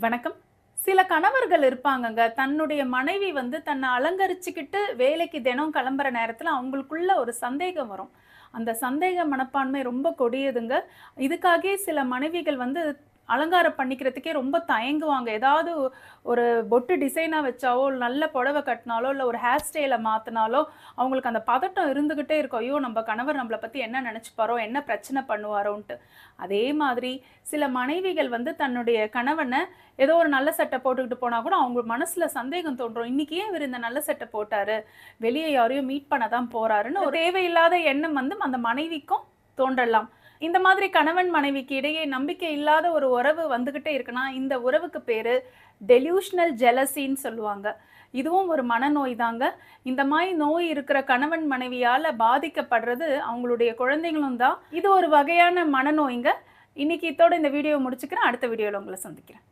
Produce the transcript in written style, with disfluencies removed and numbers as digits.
வணக்கம். சில கணவர்கள் இருப்பாங்கங்க. தன்னுடைய மனைவி தன்னை அலங்கரிச்சுக்கிட்டு வேலைக்கு தினம் கிளம்புற நேரத்துல அவங்களுக்குள்ள ஒரு சந்தேகம் வரும். அந்த சந்தேக மனப்பான்மை ரொம்ப கொடியதுங்க. இதுக்காகவே சில மனைவிகள் அலங்காரம் பண்ணிக்கிறதுக்கே ரொம்ப தயங்குவாங்க. ஏதாவது ஒரு பொட்டு டிசைனா வச்சாவோ, நல்ல புடவை கட்டினாலோ, இல்ல ஒரு ஹேர் ஸ்டைல மாத்துனாலோ, அவங்களுக்கு அந்த பதட்டம் இருந்துகிட்டே இருக்கும். ஐயோ! நம்ம கணவர் நம்மள பத்தி என்ன நெனச்சுப்பாரோ? என்ன பிரச்சனை பண்ணுவாரோன்ட்டு. அதே மாதிரி சில மனைவிகள் தன்னுடைய கணவன ஏதோ ஒரு நல்ல சட்டை போட்டுக்கிட்டு போனா கூட அவங்க மனசுல சந்தேகம் தோன்றும். இன்னைக்கு ஏன் இவரு இந்த நல்ல சட்டை போட்டாரு? வெளிய யாரையும் மீட் பண்ண தான் போறாருன்னு ஒரு தேவையில்லாத எண்ணம் அந்த மனைவிக்கும் தோன்றலாம். இந்த மாதிரி கணவன் மனைவிக்கு இடையே நம்பிக்கை இல்லாத ஒரு உறவு வந்துகிட்டே இருக்குன்னா, இந்த உறவுக்கு பேரு டெலியூஷனல் ஜெலசின்னு சொல்லுவாங்க. இதுவும் ஒரு மனநோய் தாங்க. இந்த மாரி நோய் இருக்கிற கணவன் மனைவியால பாதிக்கப்படுறது அவங்களுடைய குழந்தைகளும் தான். இது ஒரு வகையான மனநோய்ங்க. இன்னைக்கு இதோட இந்த வீடியோவ முடிச்சுக்கிறேன். அடுத்த வீடியோல உங்கள சந்திக்கிறேன்.